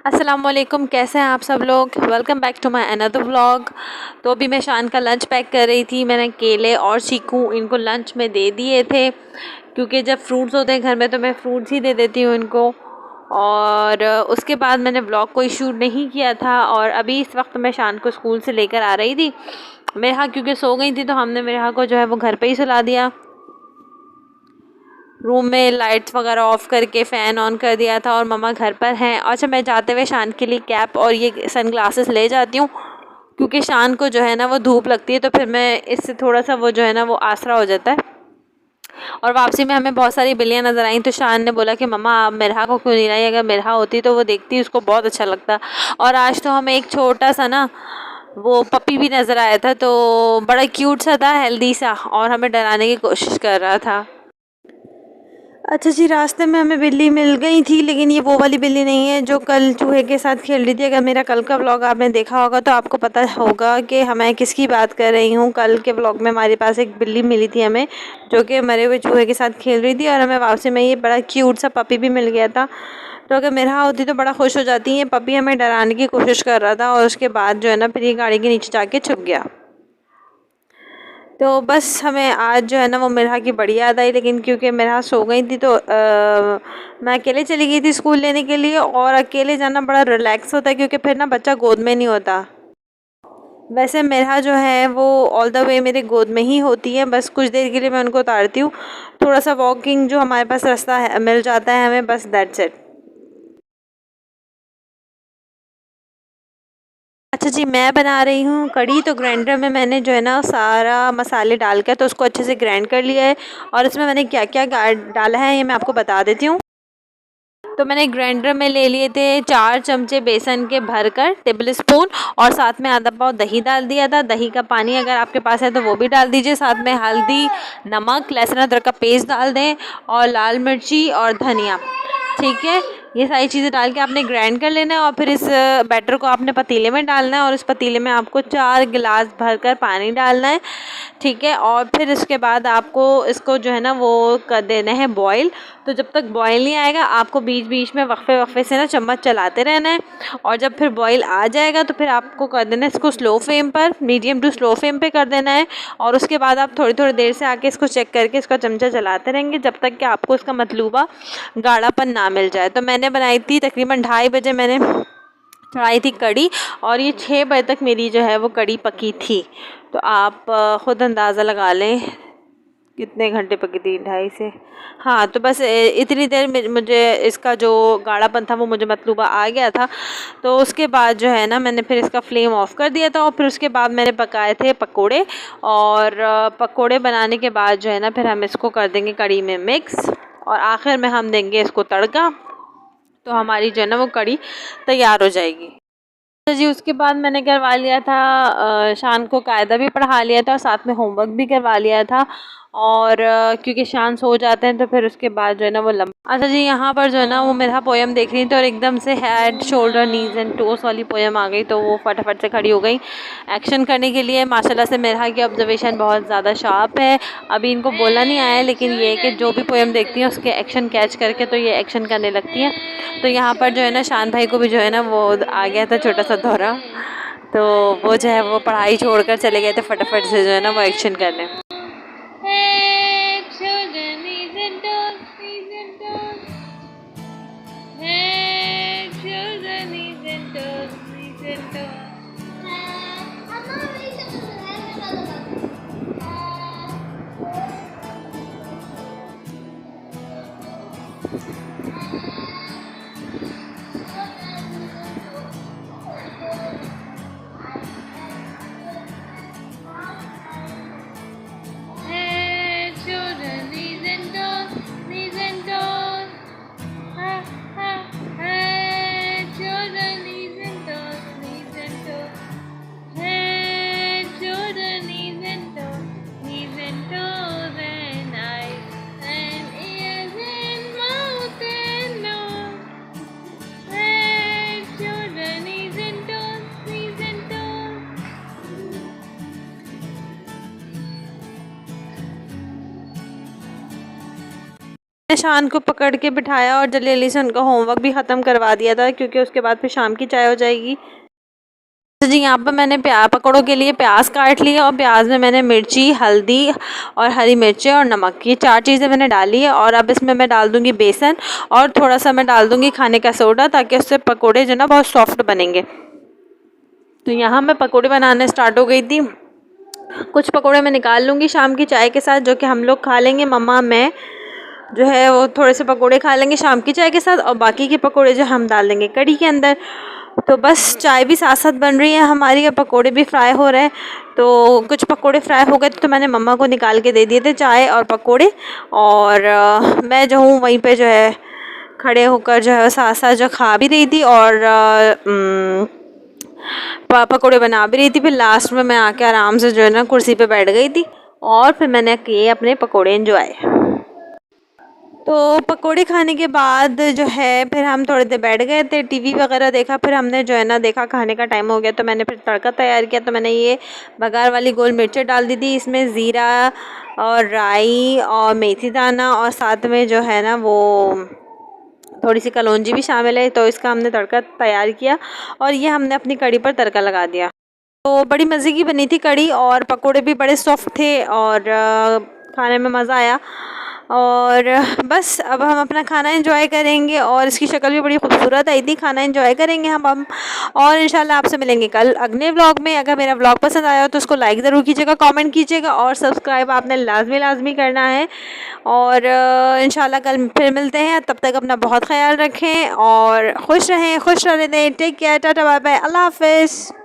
अस्सलाम वालेकुम, कैसे हैं आप सब लोग। Welcome back to my another vlog. तो अभी मैं शान का लंच पैक कर रही थी। मैंने केले और चीकू इनको लंच में दे दिए थे, क्योंकि जब फ्रूट्स होते हैं घर में तो मैं फ्रूट्स ही दे देती हूँ इनको। और उसके बाद मैंने व्लॉग कोई शूट नहीं किया था। और अभी इस वक्त मैं शान को स्कूल से लेकर आ रही थी। मेरे हाँ क्योंकि सो गई थी तो हमने मेरे हाँ को जो है वो घर पर ही सुला दिया। रूम में लाइट्स वगैरह ऑफ करके फ़ैन ऑन कर दिया था। और मम्मा घर पर हैं। अच्छा, मैं जाते हुए शान के लिए कैप और ये सनग्लासेस ले जाती हूँ, क्योंकि शान को जो है ना वो धूप लगती है, तो फिर मैं इससे थोड़ा सा वो जो है ना वो आसरा हो जाता है। और वापसी में हमें बहुत सारी बिल्लियाँ नज़र आई, तो शान ने बोला कि मम्मा आप मिरहा को क्यों नहीं लाई, अगर मिरहा होती तो वो देखती उसको बहुत अच्छा लगता। और आज तो हमें एक छोटा सा ना वो पपी भी नज़र आया था, तो बड़ा क्यूट सा था, हेल्दी सा, और हमें डराने की कोशिश कर रहा था। अच्छा जी, रास्ते में हमें बिल्ली मिल गई थी, लेकिन ये वो वाली बिल्ली नहीं है जो कल चूहे के साथ खेल रही थी। अगर मेरा कल का व्लॉग आपने देखा होगा तो आपको पता होगा कि मैं किसकी बात कर रही हूँ। कल के व्लॉग में हमारे पास एक बिल्ली मिली थी हमें, जो कि मरे हुए चूहे के साथ खेल रही थी, और हमें वापसी में ये बड़ा क्यूट सा पपी भी मिल गया था। तो अगर मेरा होती तो बड़ा खुश हो जाती। ये पपी हमें डराने की कोशिश कर रहा था, और उसके बाद जो है ना फिर ये गाड़ी के नीचे जाके छुप गया। तो बस हमें आज जो है ना वो मिरहा की बड़ी याद आई, लेकिन क्योंकि मिरहा सो गई थी तो मैं अकेले चली गई थी स्कूल लेने के लिए। और अकेले जाना बड़ा रिलैक्स होता है, क्योंकि फिर ना बच्चा गोद में नहीं होता। वैसे मिरहा जो है वो ऑल द वे मेरे गोद में ही होती है, बस कुछ देर के लिए मैं उनको उतारती हूँ। थोड़ा सा वॉकिंग जो हमारे पास रास्ता है मिल जाता है हमें, बस दैट्स इट। अच्छा जी, मैं बना रही हूँ कढ़ी। तो ग्राइंडर में मैंने जो है ना सारा मसाले डाल कर तो उसको अच्छे से ग्राइंड कर लिया है। और इसमें मैंने क्या क्या डाला है ये मैं आपको बता देती हूँ। तो मैंने ग्राइंडर में ले लिए थे 4 चमचे बेसन के भरकर, टेबल स्पून, और साथ में आधा पाव दही डाल दिया था। दही का पानी अगर आपके पास है तो वो भी डाल दीजिए। साथ में हल्दी, नमक, लहसुन अदरक का पेस्ट डाल दें, और लाल मिर्ची और धनिया। ठीक है, ये सारी चीज़ें डाल के आपने ग्राइंड कर लेना है। और फिर इस बैटर को आपने पतीले में डालना है, और उस पतीले में आपको 4 गिलास भरकर पानी डालना है। ठीक है, और फिर इसके बाद आपको इसको जो है ना वो कर देना है बॉईल। तो जब तक बॉईल नहीं आएगा आपको बीच बीच में वक्फे वक्फे से ना चम्मच चलाते रहना है। और जब फिर बॉईल आ जाएगा तो फिर आपको कर देना है इसको स्लो फ्लेम पर, मीडियम टू स्लो फ्लेम पे कर देना है। और उसके बाद आप थोड़ी थोड़ी देर से आके इसको चेक करके इसका चमचा चलाते रहेंगे, जब तक कि आपको इसका मतलूबा गाढ़ापन ना मिल जाए। तो मैंने बनाई थी तकरीबन 2:30 बजे मैंने चढ़ाई थी कड़ी, और ये 6 बजे तक मेरी जो है वो कड़ी पकी थी। तो आप ख़ुद अंदाज़ा लगा लें कितने घंटे पकी थी, 2:30 से। हाँ, तो बस इतनी देर में मुझे इसका जो गाढ़ापन था वो मुझे मतलूबा आ गया था। तो उसके बाद जो है ना मैंने फिर इसका फ्लेम ऑफ कर दिया था, और फिर उसके बाद मैंने पकाए थे पकोड़े। और पकोड़े बनाने के बाद जो है ना फिर हम इसको कर देंगे कड़ी में मिक्स, और आखिर में हम देंगे इसको तड़का। तो हमारी जो है ना वो कड़ी तैयार हो जाएगी। तो जी, उसके बाद मैंने करवा लिया था शान को कायदा भी पढ़ा लिया था, और साथ में होमवर्क भी करवा लिया था। और क्योंकि शान सो जाते हैं तो फिर उसके बाद जो है ना वो लंबा। अच्छा जी, यहाँ पर जो है ना वो मेरा पोयम देख रही थी, और एकदम से head, shoulders, knees and toes वाली पोयम आ गई, तो वो फटाफट से खड़ी हो गई एक्शन करने के लिए। माशाल्लाह से मेरा की ऑब्जर्वेशन बहुत ज़्यादा शार्प है। अभी इनको बोलना नहीं आया, लेकिन ये है कि जो भी पोयम देखती हैं उसके एक्शन कैच करके तो ये एक्शन करने लगती हैं। तो यहाँ पर जो है ना शान भाई को भी जो है ना वो आ गया था छोटा सा दौरा, तो वो जो है वो पढ़ाई छोड़कर चले गए थे फटाफट से जो है ना वो एक्शन करने। शान को पकड़ के बिठाया और जल्दी जल्दी से उनका होमवर्क भी ख़त्म करवा दिया था, क्योंकि उसके बाद फिर शाम की चाय हो जाएगी। तो जी यहाँ पर मैंने पकौड़ों के लिए प्याज काट लिया और प्याज में मैंने मिर्ची, हल्दी और हरी मिर्चें और नमक, ये 4 चीज़ें मैंने डाली है। और अब इसमें मैं डाल दूँगी बेसन और थोड़ा सा मैं डाल दूँगी खाने का सोडा, ताकि उससे पकौड़े जो ना बहुत सॉफ्ट बनेंगे। तो यहाँ मैं पकौड़े बनाने स्टार्ट हो गई थी। कुछ पकौड़े मैं निकाल लूँगी शाम की चाय के साथ, जो कि हम लोग खा लेंगे। मम्मा, मैं जो है वो थोड़े से पकोड़े खा लेंगे शाम की चाय के साथ, और बाकी के पकोड़े जो हम डाल देंगे कढ़ी के अंदर। तो बस चाय भी साथ साथ बन रही है हमारी, और पकोड़े भी फ्राई हो रहे हैं। तो कुछ पकोड़े फ्राई हो गए तो मैंने मम्मा को निकाल के दे दिए थे चाय और पकोड़े, और मैं जो हूँ वहीं पे जो है खड़े होकर जो है साथ साथ जो खा भी रही थी और पकोड़े बना भी रही थी। फिर लास्ट में मैं आके आराम से जो है ना कुर्सी पे बैठ गई थी, और फिर मैंने किए अपने पकोड़े एंजॉय। तो पकोड़े खाने के बाद जो है फिर हम थोड़ी देर बैठ गए थे, टीवी वगैरह देखा। फिर हमने जो है ना देखा खाने का टाइम हो गया, तो मैंने फिर तड़का तैयार किया। तो मैंने ये बघार वाली गोल मिर्चें डाल दी थी, इसमें ज़ीरा और राई और मेथी दाना, और साथ में जो है ना वो थोड़ी सी कलौंजी भी शामिल है। तो इसका हमने तड़का तैयार किया, और ये हमने अपनी कढ़ी पर तड़का लगा दिया। तो बड़ी मज़े की बनी थी कढ़ी, और पकोड़े भी बड़े सॉफ्ट थे, और खाने में मज़ा आया। और बस अब हम अपना खाना एंजॉय करेंगे, और इसकी शक्ल भी बड़ी खूबसूरत आई थी। खाना एंजॉय करेंगे हम और इंशाल्लाह आपसे मिलेंगे कल अगले व्लॉग में। अगर मेरा व्लॉग पसंद आया हो तो उसको लाइक ज़रूर कीजिएगा, कमेंट कीजिएगा, और सब्सक्राइब आपने लाजमी करना है। और इंशाल्लाह कल फिर मिलते हैं। तब तक अपना बहुत ख्याल रखें और खुश रहें, खुश रहने दें। Take care, tata bye bye, अल्लाह हाफिज़।